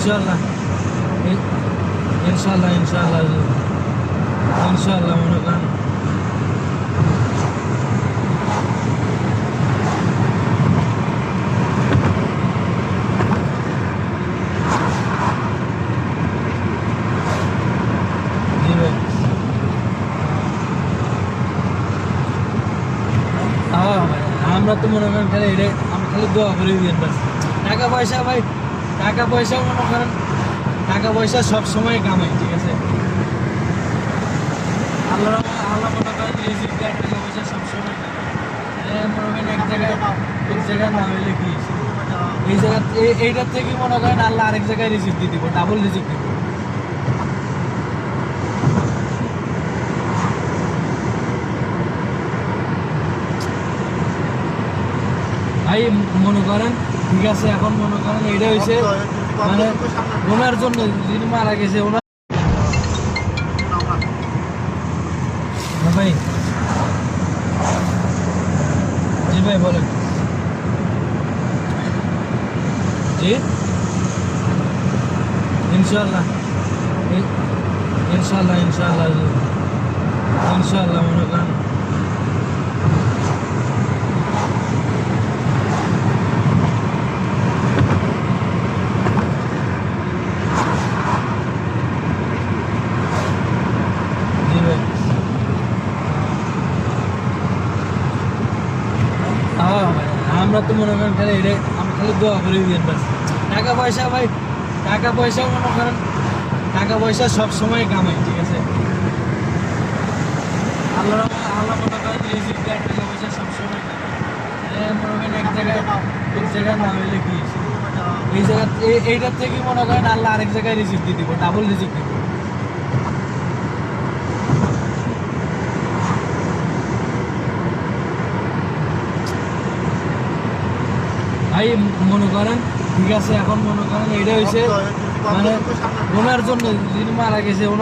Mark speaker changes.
Speaker 1: ইনশাল্লাহ ইনশাল্লাহ ইনশাল্লাহ ইনশাল্লাহ মনে করেন জি ভাই। আমরা তো মনে করেন খালি এটা আমরা খালি দোয়া করে দিন বাস। টাকা পয়সা ভাই, টাকা পয়সা মনে করেন টাকা পয়সা সব সময় কামাই, ঠিক আছে। আল্লাহ আল্লাহ মনে করেন রিজিক দেয়, টাকা পয়সা সব সময় কামাই। মনে করেন এক জায়গায় না হইলে কি এই জায়গা এইটার থেকে মনে করেন আল্লাহ আরেক জায়গায় রিজিক দিয়ে দিব, ডাবল রিজিক দিব। ভাই মনে করেন ঠিক আছে, এখন মনে করেন এটা হয়েছে মানে ওনার জন্য যিনি মারা গেছে ওনার। ভাই জি ভাই বলেন। জি ইনশাল্লাহ ইনশাল্লাহ ইনশাল্লাহ ইনশাল্লাহ মনে করেন জি ভাই। আমরা তো মনে করেন খালি এটা আমরা খালি দোয়া করে দিন বাস। টাকা পয়সা ভাই, টাকা পয়সা মনে করেন টাকা পয়সা সব সময় কামাই, ঠিক আছে। আল্লাহ আল্লাহ মনে করেন রিজিক দেয়, টাকা পয়সা সব সময় কামাই। মনে করেন এক জায়গায় না হইলে কি এই জায়গা এইটার থেকে মনে করেন আল্লাহ আরেক জায়গায় রিজিক দিয়ে দিব, ডাবল রিজিক দিব। ভাই মনে করেন ঠিক আছে, এখন মনে করেন এটা হয়েছে মানে ওনার জন্য যিনি মারা গেছে ওনার